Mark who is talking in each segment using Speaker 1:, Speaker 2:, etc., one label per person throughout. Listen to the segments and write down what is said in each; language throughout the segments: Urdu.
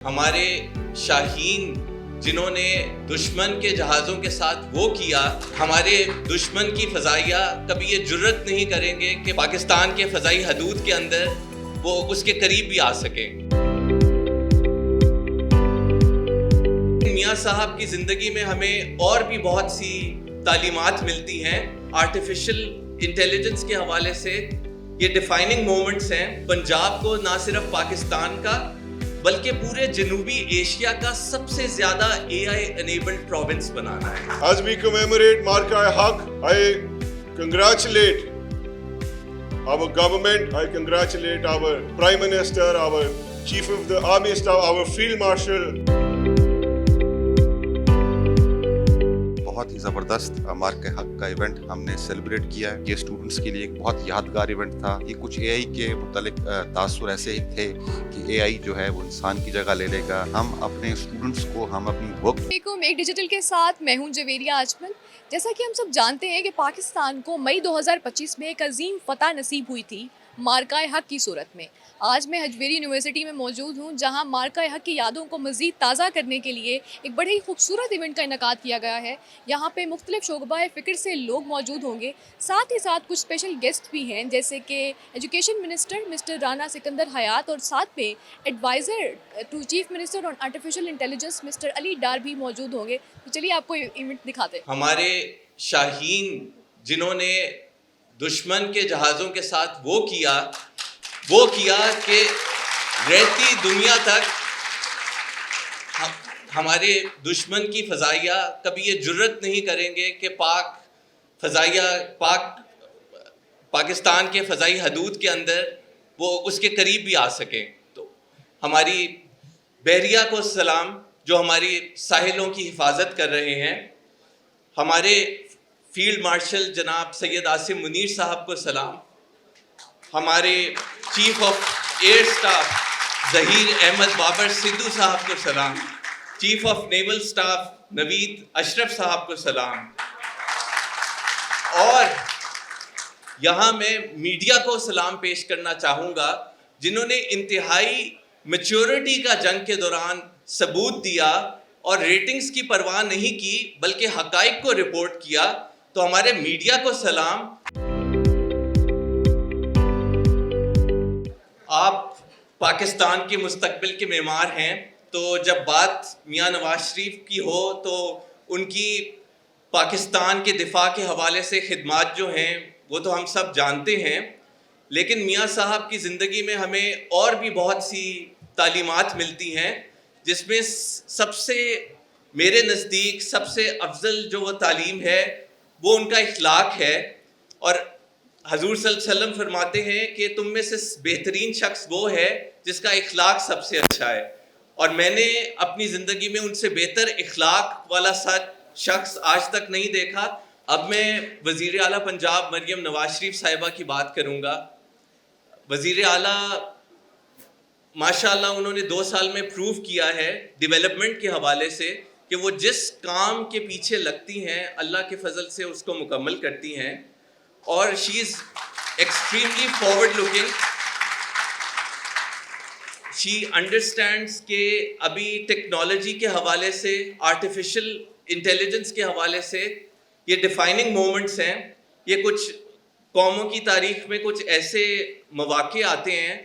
Speaker 1: ہمارے شاہین جنہوں نے دشمن کے جہازوں کے ساتھ وہ کیا، ہمارے دشمن کی فضائیہ کبھی یہ جرت نہیں کریں گے کہ پاکستان کے فضائی حدود کے اندر وہ اس کے قریب بھی آ سکیں۔ میاں صاحب کی زندگی میں ہمیں اور بھی بہت سی تعلیمات ملتی ہیں۔ آرٹیفیشل انٹیلیجنس کے حوالے سے یہ ڈیفائننگ مومنٹس ہیں۔ پنجاب کو نہ صرف پاکستان کا بلکہ پورے جنوبی ایشیا کا سب سے زیادہ AI انیبلڈ پروونس بنانا ہے۔
Speaker 2: As we commemorate Marka Haq, I congratulate our government, I congratulate our Prime Minister, our Chief of the Army Staff, our Field Marshal.
Speaker 3: بہت ہی زبردست مارکہ حق کا ایونٹ ہم نے سیلیبریٹ کیا ہے۔ یہ اسٹوڈنٹس کے لیے ایک بہت یادگار ایونٹ تھا۔ یہ کچھ AI کے متعلق تاثر ایسے ہی تھے کہ AI جو ہے وہ انسان کی جگہ لے لے گا۔ ہم اپنے اسٹوڈنٹس کو ہم اپنی بک
Speaker 4: ایک ڈیجیٹل کے ساتھ میں ہوں جویریہ اجمل۔ جیسا کہ ہم سب جانتے ہیں کہ پاکستان کو مئی 2025 میں ایک عظیم فتح نصیب ہوئی تھی مارکہ حق کی صورت میں۔ آج میں حجویری یونیورسٹی میں موجود ہوں، جہاں مارکہ حق کی یادوں کو مزید تازہ کرنے کے لیے ایک بڑے ہی خوبصورت ایونٹ کا انعقاد کیا گیا ہے۔ یہاں پہ مختلف شعبہ فکر سے لوگ موجود ہوں گے، ساتھ ہی ساتھ کچھ اسپیشل گیسٹ بھی ہیں، جیسے کہ education minister mister Rana Sikandar Hayat, اور ساتھ میں advisor to chief minister on artificial intelligence mister Ali Dar بھی موجود ہوں گے۔ تو چلیے آپ کو ایونٹ دکھاتے ہیں۔
Speaker 1: ہمارے شاہین جنہوں نے دشمن کے جہازوں کے ساتھ وہ کیا کہ رہتی دنیا تک ہمارے دشمن کی فضائیہ کبھی یہ جرت نہیں کریں گے کہ پاکستان کے فضائی حدود کے اندر وہ اس کے قریب بھی آ سکیں۔ تو ہماری بحریہ کو سلام جو ہماری ساحلوں کی حفاظت کر رہے ہیں، ہمارے فیلڈ مارشل جناب سید عاصم منیر صاحب کو سلام، ہمارے chief of air staff Zaheer Ahmed Babar Sidhu صاحب کو سلام، chief of naval staff Naveed Ashraf صاحب کو سلام، اور یہاں میں میڈیا کو سلام پیش کرنا چاہوں گا جنہوں نے انتہائی میچورٹی کا جنگ کے دوران ثبوت دیا اور ریٹنگز کی پرواہ نہیں کی بلکہ حقائق کو رپورٹ کیا۔ تو ہمارے میڈیا کو سلام۔ آپ پاکستان کے مستقبل کے معمار ہیں، تو جب بات میاں نواز شریف کی ہو تو ان کی پاکستان کے دفاع کے حوالے سے خدمات جو ہیں وہ تو ہم سب جانتے ہیں، لیکن میاں صاحب کی زندگی میں ہمیں اور بھی بہت سی تعلیمات ملتی ہیں، جس میں سب سے میرے نزدیک سب سے افضل جو وہ تعلیم ہے وہ ان کا اخلاق ہے۔ اور حضور صلی اللہ علیہ وسلم فرماتے ہیں کہ تم میں سے بہترین شخص وہ ہے جس کا اخلاق سب سے اچھا ہے، اور میں نے اپنی زندگی میں ان سے بہتر اخلاق والا شخص آج تک نہیں دیکھا۔ اب میں وزیر اعلیٰ پنجاب مریم نواز شریف صاحبہ کی بات کروں گا۔ وزیر اعلیٰ ماشاءاللہ انہوں نے 2 سال میں پروو کیا ہے ڈیولپمنٹ کے حوالے سے کہ وہ جس کام کے پیچھے لگتی ہیں اللہ کے فضل سے اس کو مکمل کرتی ہیں، اور she is extremely forward looking. She understands کہ ابھی ٹیکنالوجی کے حوالے سے، آرٹیفیشل انٹیلیجنس کے حوالے سے یہ ڈیفائننگ مومنٹس ہیں۔ یہ کچھ قوموں کی تاریخ میں کچھ ایسے مواقع آتے ہیں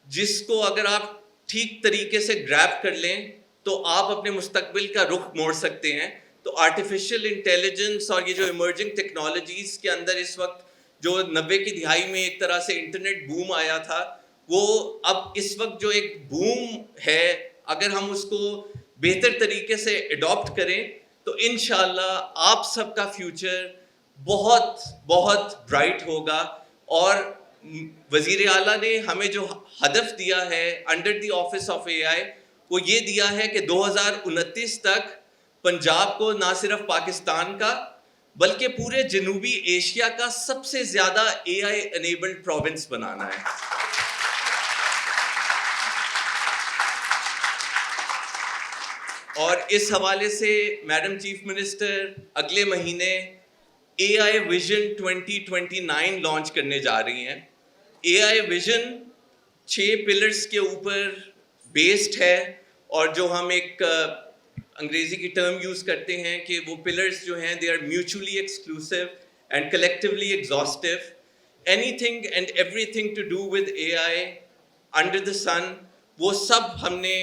Speaker 1: جس کو اگر آپ ٹھیک طریقے سے گریب کر لیں تو آپ اپنے مستقبل کا رخ موڑ سکتے ہیں۔ تو آرٹیفیشل انٹیلیجنس اور یہ جو ایمرجنگ ٹیکنالوجیز کے اندر اس وقت جو 90 کی دہائی میں ایک طرح سے انٹرنیٹ بوم آیا تھا، وہ اب اس وقت جو ایک بوم ہے، اگر ہم اس کو بہتر طریقے سے اڈاپٹ کریں تو انشاءاللہ آپ سب کا فیوچر بہت بہت برائٹ ہوگا۔ اور وزیر اعلیٰ نے ہمیں جو ہدف دیا ہے under the office of AI، وہ یہ دیا ہے کہ 2029 تک پنجاب کو نہ صرف پاکستان کا بلکہ پورے جنوبی ایشیا کا سب سے زیادہ AI انیبلڈ پروونس بنانا ہے۔ اور اس حوالے سے میڈم چیف منسٹر اگلے مہینے AI ویژن 2029 لانچ کرنے جا رہی ہیں۔ AI ویژن 6 پلرز کے اوپر بیسڈ ہے، اور جو ہم ایک انگریزی کی ٹرم یوز کرتے ہیں کہ وہ پلرز جو ہیں they are mutually exclusive and collectively exhaustive. Anything and everything to do with A I under the sun, وہ سب ہم نے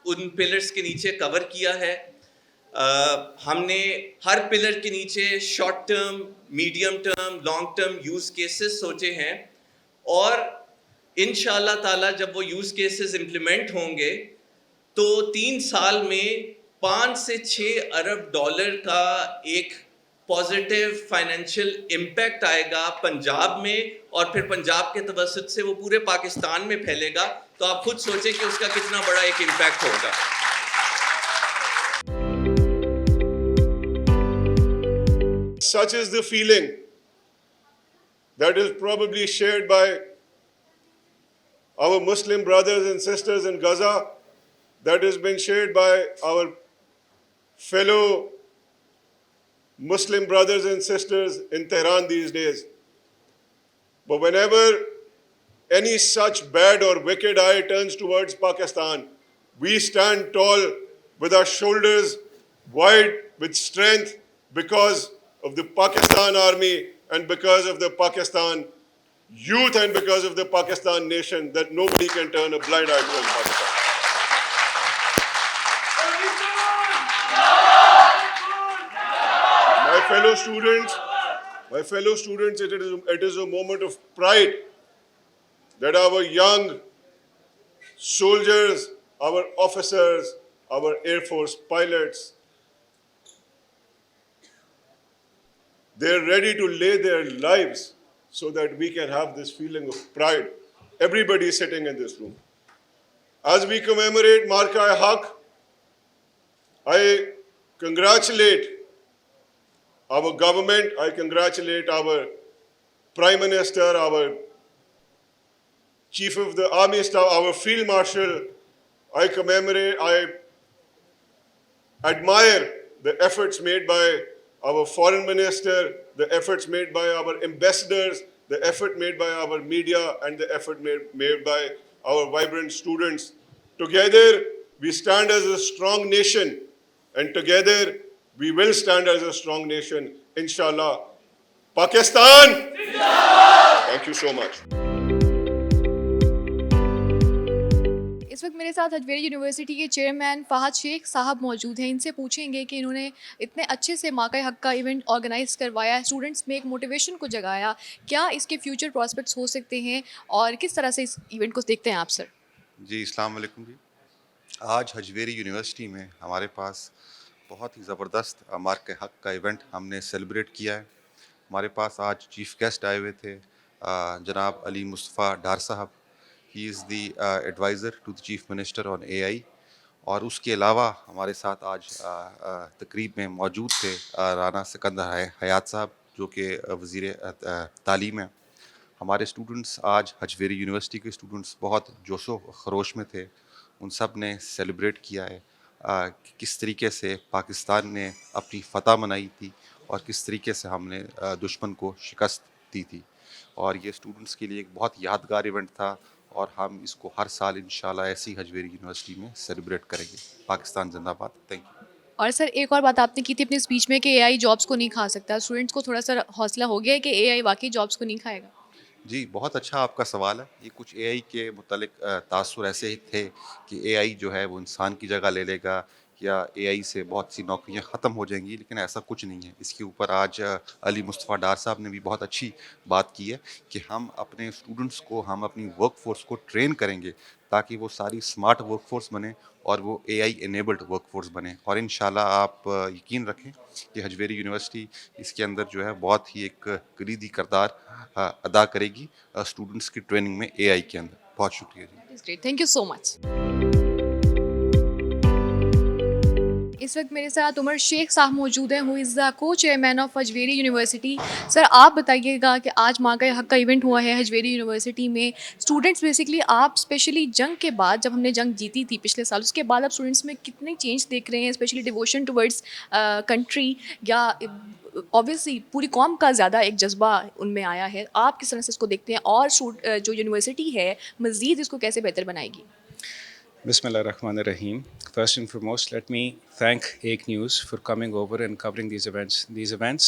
Speaker 1: ان پلرز کے نیچے کور کیا ہے. ہم نے ہر پلر کے نیچے short term, medium term, long term use cases سوچے ہیں, اور ان شاء اللہ تعالیٰ جب وہ یوز کیسز امپلیمنٹ ہوں گے تو 3 سال میں 5 سے 6 ارب ڈالر کا ایک پازیٹیو فائنینشیل امپیکٹ آئے گا پنجاب میں, اور پھر پنجاب کے توسط سے وہ پورے پاکستان میں پھیلے گا. تو آپ خود سوچیں کہ اس کا کتنا بڑا ایک امپیکٹ ہوگا.
Speaker 2: Such is the feeling that is probably shared by our Muslim brothers and sisters in Gaza, that has been shared by our fellow Muslim brothers and sisters in Tehran these days. But whenever any such bad or wicked eye turns towards Pakistan, we stand tall with our shoulders wide with strength because of the Pakistan army and because of the Pakistan youth and because of the Pakistan nation, that nobody can turn a blind eye towards Pakistan. My fellow students, it is a moment of pride that our young soldiers, our officers, our Air Force pilots, they're ready to lay their lives so that we can have this feeling of pride. Everybody is sitting in this room. As we commemorate Marka-e-Haq, I congratulate our government, I congratulate our Prime Minister, our Chief of the Army Staff, our Field Marshal. I admire the efforts made by our Foreign Minister, the efforts made by our ambassadors, the effort made by our media, and the effort made by our vibrant students. Together, we stand as a strong nation, and together, we will stand as a strong nation, inshallah. Pakistan! Thank you so much.
Speaker 4: اس وقت میرے ساتھ حجویری یونیورسٹی کے چیئرمین فہد شیخ صاحب موجود ہیں. ان سے پوچھیں گے کہ انہوں نے اتنے اچھے سے مارکہ حق کا ایونٹ آرگنائز کروایا ہے, اسٹوڈنٹس میں ایک موٹیویشن کو جگایا, کیا اس کے فیوچر پراسپیکٹس ہو سکتے ہیں اور کس طرح سے اس ایونٹ کو دیکھتے ہیں آپ سر؟
Speaker 3: جی السلام علیکم. جی آج حجویری یونیورسٹی میں ہمارے پاس بہت ہی زبردست مارکہ حق کا ایونٹ ہم نے سیلیبریٹ کیا ہے. ہمارے پاس آج چیف گیسٹ آئے ہوئے تھے جناب علی Mustafa Dar sahab. He is the advisor to the chief minister on A I. اور اس کے علاوہ ہمارے ساتھ آج تقریب میں موجود تھے رانا سکندر حیات صاحب جو کہ وزیر تعلیم ہیں. ہمارے اسٹوڈنٹس آج حجویری یونیورسٹی کے اسٹوڈنٹس بہت جوش و خروش میں تھے. ان سب نے سیلیبریٹ کیا ہے کہ کس طریقے سے پاکستان نے اپنی فتح منائی تھی اور کس طریقے سے ہم نے دشمن کو شکست دی تھی. اور یہ اسٹوڈنٹس کے لیے ایک بہت یادگار ایونٹ تھا اور ہم اس کو ہر سال انشاءاللہ ایسی حجویری یونیورسٹی میں سیلیبریٹ کریں گے. پاکستان زندہ باد. Thank you.
Speaker 4: اور سر ایک اور بات آپ نے کی تھی اپنے اسپیچ میں کہ اے آئی جابس کو نہیں کھا سکتا. اسٹوڈنٹس کو تھوڑا سا حوصلہ ہو گیا ہے کہ اے آئی واقعی جابس کو نہیں کھائے گا؟
Speaker 3: جی بہت اچھا آپ کا سوال ہے. یہ کچھ اے آئی کے متعلق تاثر ایسے ہی تھے کہ اے آئی جو ہے وہ انسان کی جگہ لے لے گا یا اے آئی سے بہت سی نوکریاں ختم ہو جائیں گی, لیکن ایسا کچھ نہیں ہے. اس کے اوپر آج علی مصطفیٰ ڈار صاحب نے بھی بہت اچھی بات کی ہے کہ ہم اپنے اسٹوڈنٹس کو, ہم اپنی ورک فورس کو ٹرین کریں گے تاکہ وہ ساری اسمارٹ ورک فورس بنے اور وہ اے آئی انیبلڈ ورک فورس بنے. اور انشاءاللہ آپ یقین رکھیں کہ حجویری یونیورسٹی اس کے اندر جو ہے بہت ہی ایک کلیدی کردار ادا کرے گی اسٹوڈنٹس کی ٹریننگ میں اے آئی کے اندر. بہت شکریہ جی.
Speaker 4: تھینک یو سو مچ. اس وقت میرے ساتھ عمر شیخ صاحب موجود ہیں, ہو از دا کو چیئرمین آف حجویری یونیورسٹی. سر آپ بتائیے گا کہ آج مارکہ حق کا ایونٹ ہوا ہے حجویری یونیورسٹی میں. اسٹوڈنٹس بیسکلی آپ اسپیشلی جنگ کے بعد, جب ہم نے جنگ جیتی تھی پچھلے سال, اس کے بعد آپ اسٹوڈنٹس میں کتنے چینج دیکھ رہے ہیں, اسپیشلی ڈیووشن ٹورڈز کنٹری, یا اوبویسلی پوری قوم کا زیادہ ایک جذبہ ان میں آیا ہے؟ آپ کس طرح سے اس کو دیکھتے ہیں اور جو یونیورسٹی ہے مزید اس کو کیسے بہتر بنائے گی؟
Speaker 5: Bismillahirrahmanirrahim. First and foremost, let me thank Ek News for coming over and covering these events. These events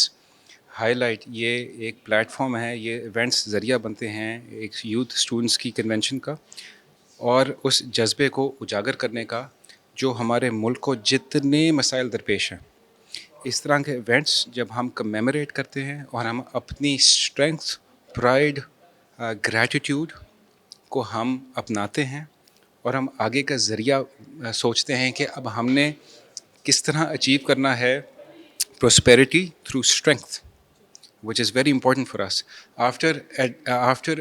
Speaker 5: highlight یہ ایک پلیٹ فارم ہے, یہ ایونٹس ذریعہ بنتے ہیں ایک یوتھ اسٹوڈنٹس کی کنونشن کا اور اس جذبے کو اجاگر کرنے کا جو ہمارے ملک کو جتنے مسائل درپیش ہیں. اس طرح کے ایونٹس جب ہم کمیموریٹ کرتے ہیں اور ہم اپنی اسٹرینگتھ, پرائڈ, گریٹیٹیوڈ کو ہم اپناتے ہیں اور ہم آگے کا ذریعہ سوچتے ہیں کہ اب ہم نے کس طرح اچیو کرنا ہے prosperity through strength, which is very important for us. After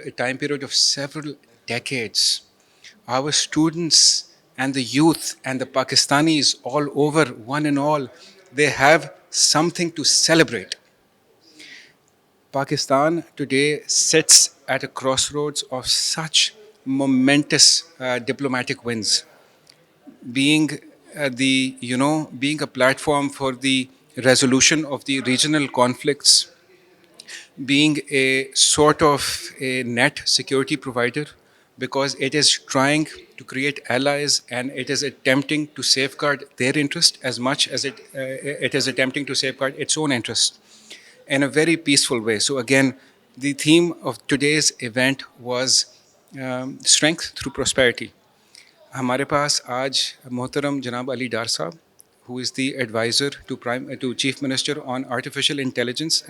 Speaker 5: a time period of several decades, our students and the youth and the Pakistanis all over, one and all, they have something to celebrate. Pakistan today sits at a crossroads of such momentous diplomatic wins, being being a platform for the resolution of the regional conflicts, being a sort of a net security provider, because it is trying to create allies and it is attempting to safeguard their interest as much as it is attempting to safeguard its own interest in a very peaceful way. So again, the theme of today's event was strength through prosperity. ہمارے پاس آج محترم جناب علی ڈار صاحب, who is the advisor to Chief Minister on artificial intelligence.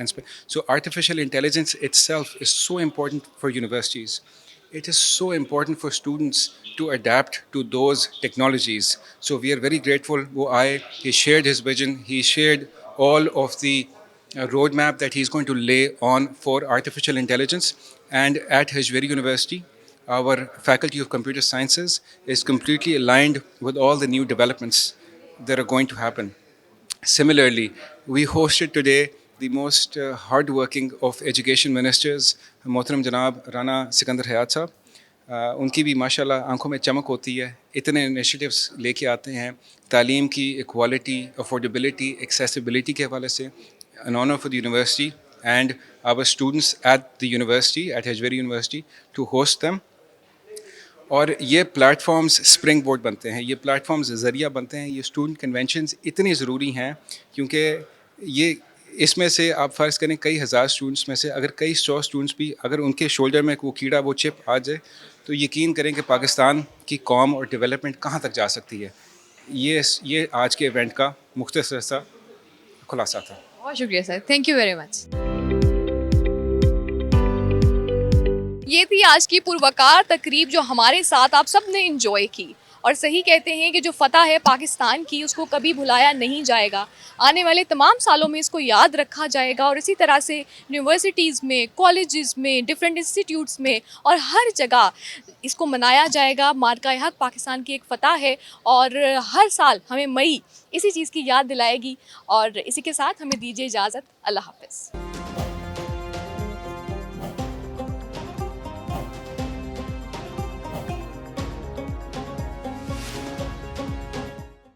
Speaker 5: So artificial intelligence itself is so important for universities. It is so important for students to adapt to those technologies. So we are very grateful. He shared his vision. He shared all of the roadmap that he's going to lay on for artificial intelligence. And at Hajveri University, our Faculty of Computer Sciences is completely aligned with all the new developments that are going to happen. Similarly, we hosted today the most hardworking of education ministers, محترم جناب رانا سکندر حیات صاحب. ان کی بھی ماشاءاللہ آنکھوں میں چمک ہوتی ہے, اتنے انیشیٹیوز لے کے آتے ہیں تعلیم کی ایکوالٹی, افورڈیبلٹی, ایکسیسیبلٹی کے حوالے سے. an honor for the university and our students at the university, at Hajveri University, to host them. اور یہ پلیٹ فارمز اسپرنگ بورڈ بنتے ہیں, یہ پلیٹ فارمز ذریعہ بنتے ہیں. یہ اسٹوڈنٹ کنونشنز اتنی ضروری ہیں کیونکہ یہ اس میں سے آپ فرض کریں کئی ہزار اسٹوڈنٹس میں سے اگر کئی 100 اسٹوڈنٹس بھی اگر ان کے شولڈر میں وہ کیڑا, وہ چپ آ جائے تو یقین کریں کہ پاکستان کی قوم اور ڈیولپمنٹ کہاں تک جا سکتی ہے. یہ آج کے ایونٹ کا مختصر سا خلاصہ تھا.
Speaker 4: بہت شکریہ سر, تھینک یو ویری مچ. یہ تھی آج کی پروقار تقریب جو ہمارے ساتھ آپ سب نے انجوائے کی. اور صحیح کہتے ہیں کہ جو فتح ہے پاکستان کی, اس کو کبھی بھلایا نہیں جائے گا. آنے والے تمام سالوں میں اس کو یاد رکھا جائے گا اور اسی طرح سے یونیورسٹیز میں, کالجز میں, ڈفرینٹ انسٹیٹیوٹس میں اور ہر جگہ اس کو منایا جائے گا. مارکہ حق پاکستان کی ایک فتح ہے اور ہر سال ہمیں مئی اسی چیز کی یاد دلائے گی. اور اسی کے ساتھ ہمیں دیجیے اجازت. اللہ حافظ.